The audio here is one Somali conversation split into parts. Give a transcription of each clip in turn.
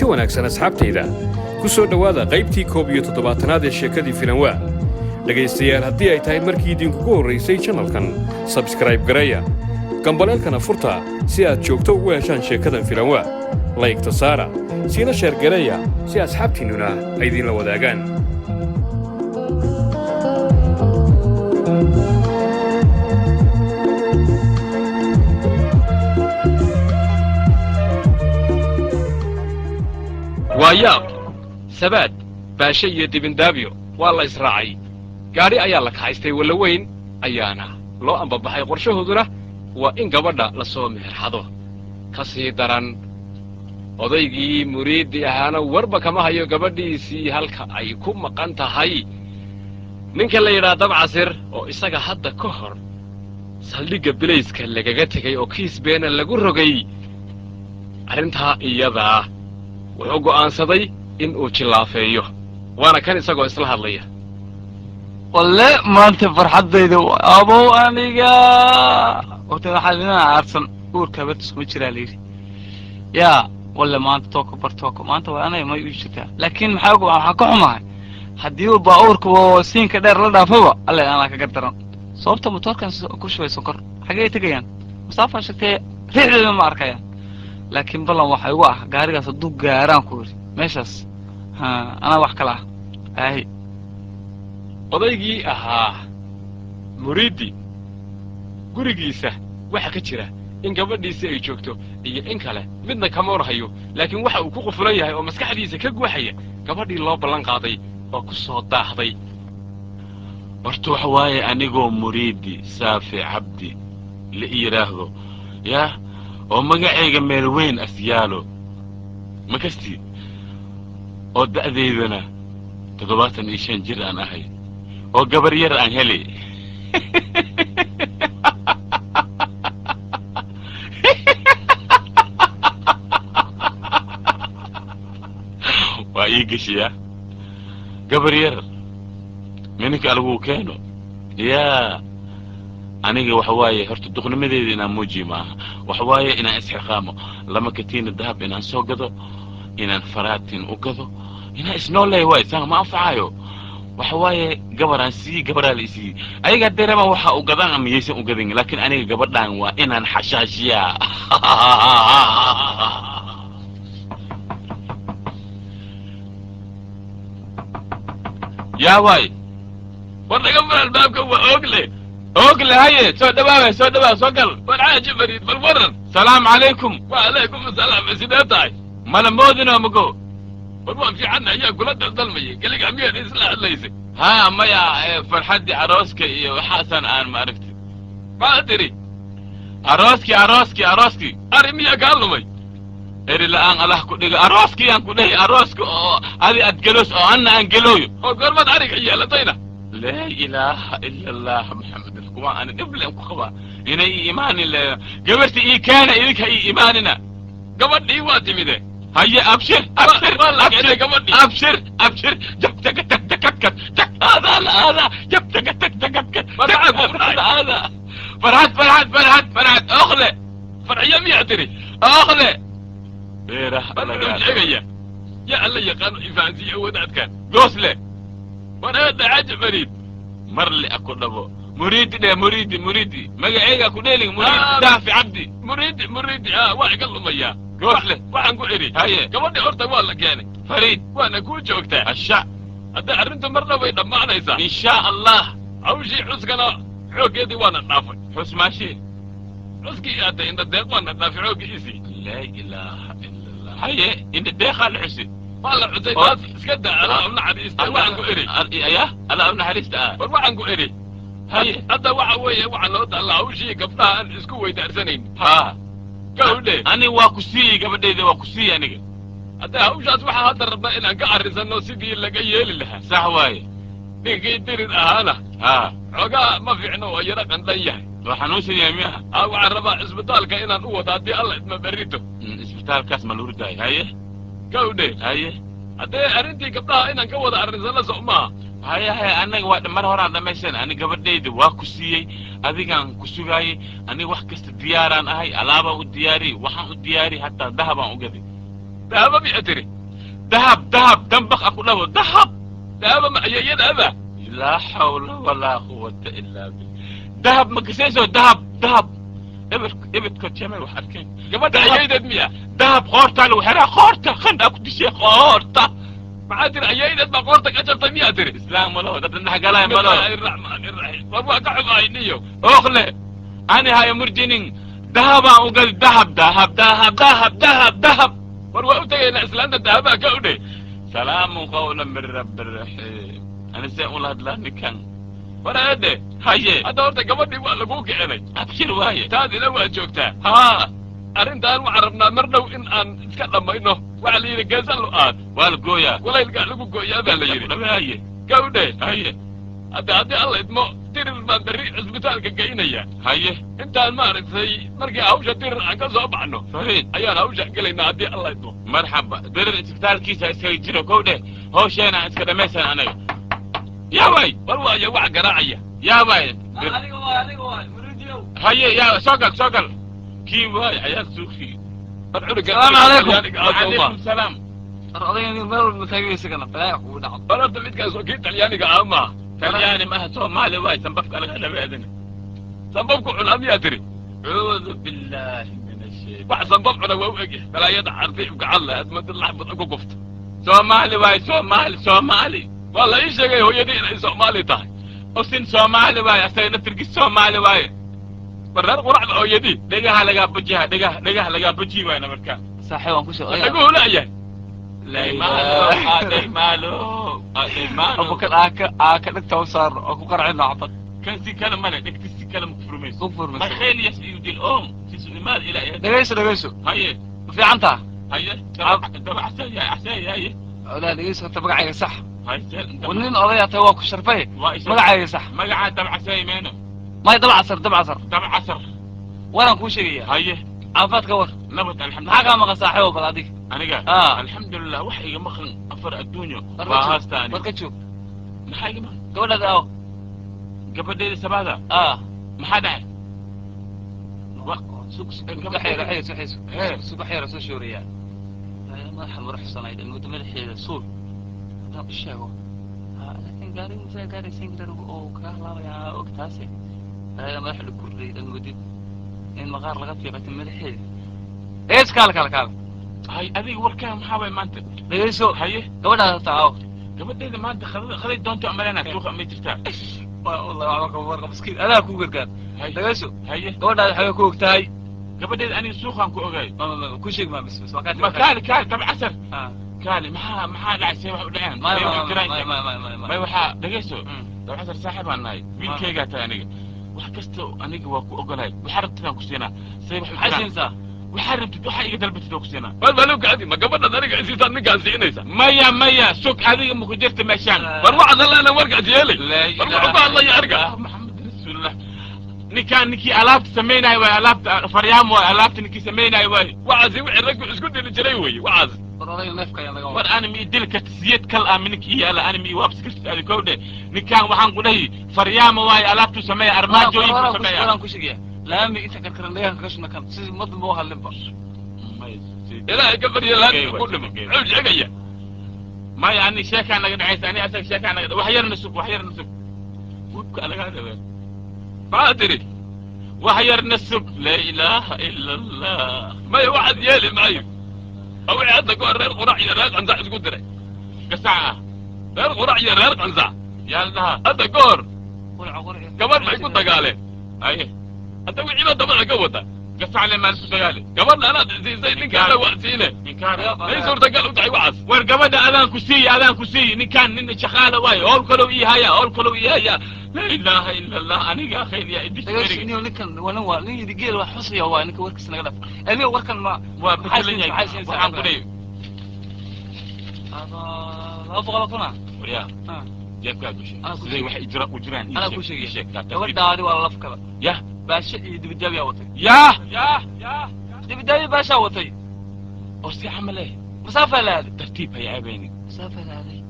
kulanti wanaagsan asxaabtayda ku soo dhawaada qaybtii 17aad ee sheekadii filanwaa dhagaystayaal haddii ay tahay markii idinkugu horraysay channelkan subscribe gareeya gambaleelkana furta si aad joogto ugu heshaan sheekadan filanwaa laygta saara siina sheer gareeya si asxaabtiinnuna ay idinla wadaagaan waayaab sabaad baashe iyo dibindaabyo waa la israacay gaadhi ayaa la kaxaystay walla weyn ayaana loo ambabaxay qorshahooduna waa in gabadha la soo meherxado ka sii daran odaygii muriiddii ahaana warba kama hayo gabadhiisii halka ay ku maqan tahay ninka la yidhaha dabcasir oo isaga hadda ka hor saldhigga bilayska lagaga tegay oo kiis beena lagu rogay arrintaa iyadaa wuxuu go'aansaday in uu jillaafeeyo waana kan isagoo isla hadlaya walle maanta farxaddayda abow aniga waqti waxaa inaan aarsan uurka batis kuma jiraa layidhi yaa walle maanta tooko bartooko maanta waa anay may u jirtaa laakiin waxaa ka xumahay haddii uu baabuurka oo siinka dheer la dhaafaba alle anaa kaga daran sababta motoorkan ku shubay sonkor xagee tegayaan masaafaa sheegtee riixdeeda ma arkayaan laakiin ballan waxaa igu ah gaarigaas hadduu gaaraan ku yidhi meeshaas anaa wax kala ah aahi odaygii ahaa muriiddi gurigiisa waxa ka jira in gabadhiisi ay joogto iyo in kale midna kama warhayo laakiin waxa uu ku qufulan yahay oo maskaxdiisa ka guuxaya gabadhii loo ballan qaaday oo ku soo daahday horta waxa waaye anigoo muriiddi saafi cabdi la yidhaahdo yaa oo magacayga meel weyn asyaalo ma kastii oo da'daydana 75 jir aan ahay oo gabar yar aan helay waa ii gashiya gabar yar minka lagu keeno yaa aniga waxa waaye horta duqnimadeeda inaan muujiyo maaha waxa waaye inaan isxilqaamo lama katiina dahab inaan soo gado inaan faraatin u gado inaan isnooleey waay saan ma anfacayo waxa waaye gabaraan sii gabaraa la isii ayaga dareema waxa u gadaan ama yeysan u gadan laakiin aniga gabadhaan waa inaan xashaashiyaa yaa waay war naga fur albaabka waa ogle haye soo dhawaaway soo dhawaa soo gal war caaji mariid bal waran salaamu calaykum wa calaykum asalaam sidee tahay mala moodinoo mago war waan fiicanna ayaa kula daldalmayay keligaa miyaad isla hadlaysay haa maya farxaddii arooska iyo waxaasaan aan ma aragti maa tiri arooskii ari miyaa kaa lumay eri la'aan allah ku dhiga arooskii aan ku dhahay arooska oo adi aad geloos oo anna aan gelooyo oo goormaad ariga yeelatayna laa ilaaha ila allah maxamed kuwa aan dhibleen ku qabaa inay iimaanin le gabartii ii keena idinka ii iimaanina gabadhii waa timide haye abshir jabtagataktakakkat hada jabtagataktakakkat farxad ookle farxiyo miyaa tiri ookle sheegaya yaa alla yaqaano ifaansiya wadaadkan goosle war eedda caji mariid mar le aku dhabo muriidi magaceyga ku dheelin muriid daafi cabdi muriidi waa iga lumayaa goosle waxaan ku idhi haye gabadhi horta waa la keenay fariid waana kuu joogtaa asha hadda arrintu marna way dhammaanaysaa inshaa allah hawshii xuskana xooggeedii waana dhaafay xus maashii xuskii aatay inda deeq waana dhaafay xooggiisii laa ilaaha ila allah haye inda deeqaa la xusi waa la xusay taas iska daa alaa u naxariista waxaan ku idhi alaa u naxariista war waxaan ku idhi haye hadda waxa weeye waxaa loo taallaa hawshii gabdhaha aan isku weydaarsanayn haa gawdhe ani waa ku siiyey gabadhayda waa ku siiyey aniga hadda hawshaas waxaa hadda rabnaa inaan ka arrinsanno sidii laga yeeli lahaa sax waaye ninkii dirid ahaana haa xoogaa ma fiicno oo yaro qandhan yahay waa xanuunsan yahay miyaha waxaan rabaa isbitaalka inaan u wado haddii alla idma berrito isbitaalkaas ma luurdaay haye gawdhe haye haddee arrintii gabdhaha inaan ka wada arrinsanno so maaha haye anaga waa mar horaan dhamaysan ani gabadhayda waa ku siiyey adigaan ku sugaayey aniga wax kasta diyaaraan ahay alaabaan u diyaariyey waxaan u diyaariyey hataa dahabaan u gaday ذهب بيعتري ذهب دنبخ أكو له ذهب مع يد هذا لا حول ولا قوة إلا بالله ذهب مكسيسو ذهب ابت كنت شمال وحركين قبل عييدة مية ذهب خورتا لو حرا خورتا خند أكو تشي خورتا معادر عييدة ما خورتك أجل طمية أدري إسلام ولا هذا إنها قلاي بسم الله الرحمن الرحيم وابو أقعب عينيو أخلي أنا هاي مرجنين ذهب وقال ذهب وروا أتينا إسلام الذهب أكودي سلام قولا من رب الرحيم أنا سأقول هذا لأني كان ولا هذا هاي هذا ورد قبلني وألقوك علي أبشر وهاي تادي لو أجوكتا ها أرنت أن وعرفنا مرنو إن أن نتكلم إنه وعلي رجال له والقويا ولا يلقى له قويا ذا اللي يري هاي كودي هاي هذا الله يدمو تير المدري اسبتالك جاينيا هاي انت ما رتي مرقي اوجه تير عن كسب عنه فريد ايان اوجه قلينا هدي الله يدمو مرحبا دير الاسبتال كيسا اسكي جيرو كودي هو شينا اسكا دميسان انا يا واي والله يا وع قراعيه يا واي aniga مريديو هاي يا سوقل كي واي عيال سوقي السلام عليكم السلام أرضيني مر متاجي سكنا فلاح ودعم بلد ميتك سوقي طلياني قاما طلياني ما هتو مالي واي سنبفك على غدا بأذنه سنبفك علام يا تري أعوذ بالله من الشيطان واحد سنبفك على ووقه فلا يدع عرفي وقعله أزمة اللحظة أكو قفت سومالي واي سومالي والله إيش جاي هو يدينا سومالي تاي أصين سومالي واي أصين نترقي سومالي واي برر قرع أو يدي دقها لقى بجيها دقها لقى بجي واي نمركا صحيح وانكوش أقول لا يا لا ماله أبوك آكل التوصر أكو قرعين عطت كان سي كلام مالك تكتسي كلام كفرميس كفرميس ما خيل يسئل الأم تسئل مال إلى يد دقيسو هاي في عنتها هاي تبع عساي هاي لا دقيسو انت بقى صح هاي ونين قضية تواك الشرفية مقعي صح مقعي تبع عساي مينو ما دبع عصر تبع عصر ولا نكون شيء هاي عافات كور نبت الحمد لله حاجة ما صاحبه بلاديك أنا قال الحمد لله وحي مخن أفر الدنيا وهاستاني بركتشو محاجة ما قول هذا أو قبل دير سبادة ما حدا سوق حيرة سوق حيرة سوق شورية ما حد مرح صنايد المدة الحيرة سوق لا بالشهوة لكن قاري مثل قاري سينجر أو كهلا يا وقتاسي هذا ما حد كوري المدة إن مغار لغت في قتل ملحي إيش كال هاي أبي وركان محاول ما أنت ليش هاي قبل هذا تعاو قبل ده ما أنت خليت دون تعملنا تروح أمي ترتاح والله عمرك ورقة مسكين أنا كوكر كان ليش هاي قبل هذا حيو كوك تاي قبل ده أنا سوق عن كوجاي ما كل شيء ما بس مكان تبع عسر كان ما لا شيء واحد الآن ما يوحى دقيسو تبع عسر صاحب عناي مين كيجا تاني وحكستو أنا جواكو أقولي وحرب تنام كسينا سيب حسين وحرب وحي قدر بتدوكسينا والله قاعدين ما قبلنا ذلك عزيزان نقع زينيسا ميا سوق هذه مقدرت مشان بروح الله انا ورقع جيلي بروح الله يرقع محمد رسول الله نكي ألافت سمينا وي ألافت فريام وي ألافت نكي سمينا وي وعازي وعرق اسكت اللي جري وي وعازي والله نفكا يا ور أنا مي دلك تسيت كل آمنك إيه أنا مي وابس كرت على كودة نكان وحن قلي فريام وي ألافت سمينا أرماجو يبغى سمينا لا مي إنت كان ليه كرش مكان سيد مض موها اللبر لا قبل يلا كل من عوج عقية ما يعني شيخ أنا قد عايز أنا أسأل شيخ أنا وحير نسب وبك أنا هذا ما أدري وحير نسب لا إله إلا الله ما يوعد يالي معي أو عندك غير قراعي غير عنزع تقدر كساعة غير قراعي غير عنزع يلا هذا قور قبل ما يكون تقاله أيه أنت وعينا طبعا قوته قصة على مال سجالي قبل أنا زي نكان وقتينه نكان ليس ورد قالوا تعي وعز ورقبض أذان كسي نكان شغالة واي أول كلو إياها لا إله إلا الله أنا يا أخي يا إدي تقولش إني ونكن ونوا لين دقيقة وحصي هو إنك وركس نقلف أبي وركن ما وبكلني وعن قريب هذا لا فغلطنا وريا جاك قاعد وشي زي واحد إجراء وجران أنا كل شيء ورد هذه ولا لفكرة يا باش يدبي يا وطي يا يدبي باش وطي أرسي عمل إيه مسافة لا هذا ترتيب هي عيبيني مسافة لا هذا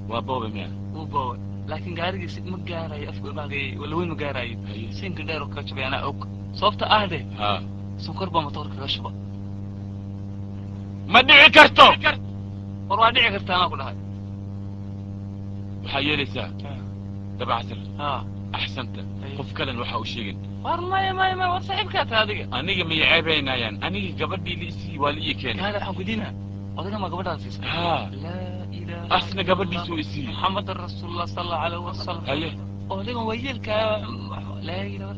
وبابا ميا وبابا لكن قاري مقاري أفكر باقي ولا وين مقاري سين كده ركشة أنا أوك صوفت أهدي ها سكر بمطور كشبة ما دعي كرتو والله دعي كرتانا كلها وحيا لسا تبع عسل ها احسنت قف كلن waxa uu sheegin والله ما وصاحبك هذه aniga ma yaceebaynayaan aniga gabadhii liisii waa lii keen هذا waxaan ku diinaa odayga ma gabadhaas siisay ها la ilaha asna gabadhiisu isii محمد رسول الله صلى الله عليه وسلم haye odayga wayelka la ilaha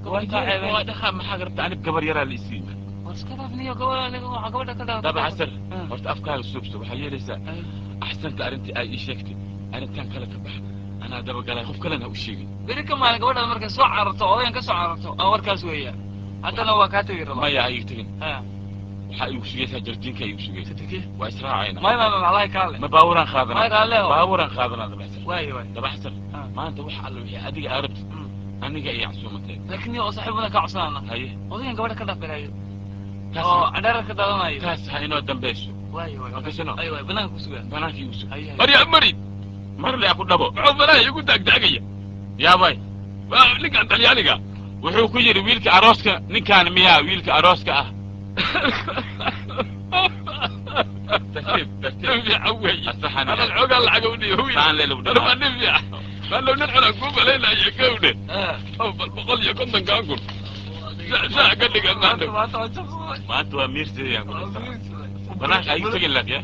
illallah waa dhaqa maxaa garabta aniga gabar yaraa liisii waskada afniyo gabadha ka dhaaf taba casal horta afkaaga suubso waxa yeelaysaa axsanta arrintii ay ii sheegtay arrintan kale ka bax anaa daba galay qof kalena u sheegay beri ka maalin gabadha markay soo cararto odayan ka soo cararto warkaas weeyaan haddana waa kaa tegi rabaa maya ay tagin waxa igu sugaysaa jardiinka igu sugaysaa waa israacayna maya malahay kaale ma baaburan qaadana maya kaale baaburan qaadana daba casal waay daba casal maanta waxa alla wixii adiga arabti aniga ay casuumatay laakiin iyo saaxiibada ka cusnaana haye odayan gabadha ka dhaafirayo oo adara ka daadanayo taas ha inoo dambayso waay wakasano ay banaanka ku sugan banaanka igu sug marya marid mar le aku dhabo muxuu banaha igu taagtaagaya yaabay ninkan talyaaniga wuxuu ku yidhi wiilka arooska ninkaan miyaa wiilka arooska ah tartiib fiican weeye asaxan ana xoogaa lacag u dhiyo saan leelo waa nin fiican maalow nin cunaan kuu malaynaya gawdhe bal 150 kun saa ka dhigan maanta maanta waa miirsadayaan ku dhasana banaanka ayuu tegin lak ya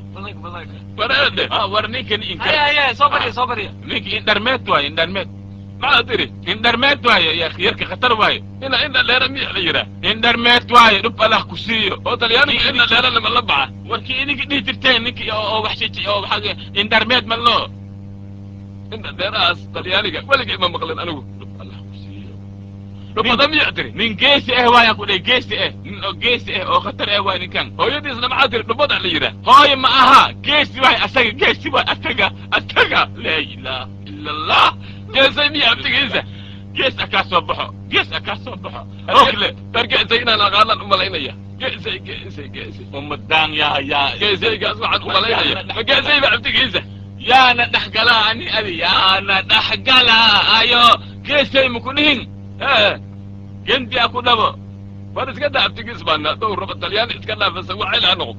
bareede war ninkan inka ay soo bariya ninka indharmeed waaye indharmeed maxaa tiri indharmeed waaye ya khiyarka khatar waaye ina dheera miya la yiraa indharmeed waaye dhub allah ku siiyo oo talyaaniga ina dheera lama la baxa warkii idinka dhihi jirteen ninki oo wax oo waxa indharmeed ma loo ina dheerahaas talyaaniga weligay ma maqlin anigu dhub allah ku siiyo dhubada miya tiri nin geesi ah waayaan ku dhahay geesi ah nin oo geesi ah oo khatar ah waay ninkan hooyadiisna maxaa tiri dhubada la yiraa hooyo ma aha geesi waay asaga geesi waay asaga laa ilaaha ila allah geesay miya abtigiisa gees ka soo baxo rogle dargeesay inaan aqaanan u malaynaya geesay ummadaan yaa geesaygaas waxaan u malaynaya ma geesay ba abtigiisa yaana dhaxgalaa ani adi yaana dhaxgalaa ayo geesay muku dhihin gendi aku dhabo war iska daa abtigiis baana dhow raba talyaani iska dhaafasa waxay laa noqo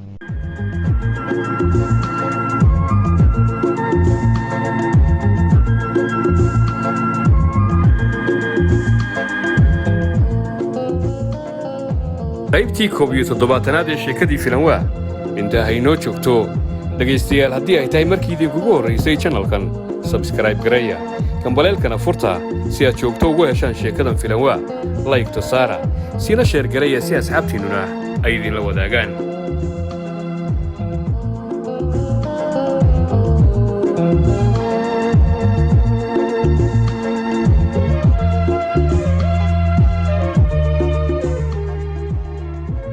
qaybtii 17aad ee sheekadii filanwaa inta haynoo joogto dhegaystayaal haddii ay tahay markii idinkugu horraysay channelkan sabskrayb gareeya kambaleelkana furta si aad joogto ugu heshaan sheekadan filanwaa laygta saara sila sheer gareeya si asxaabtiinnuna ay idinla wadaagaan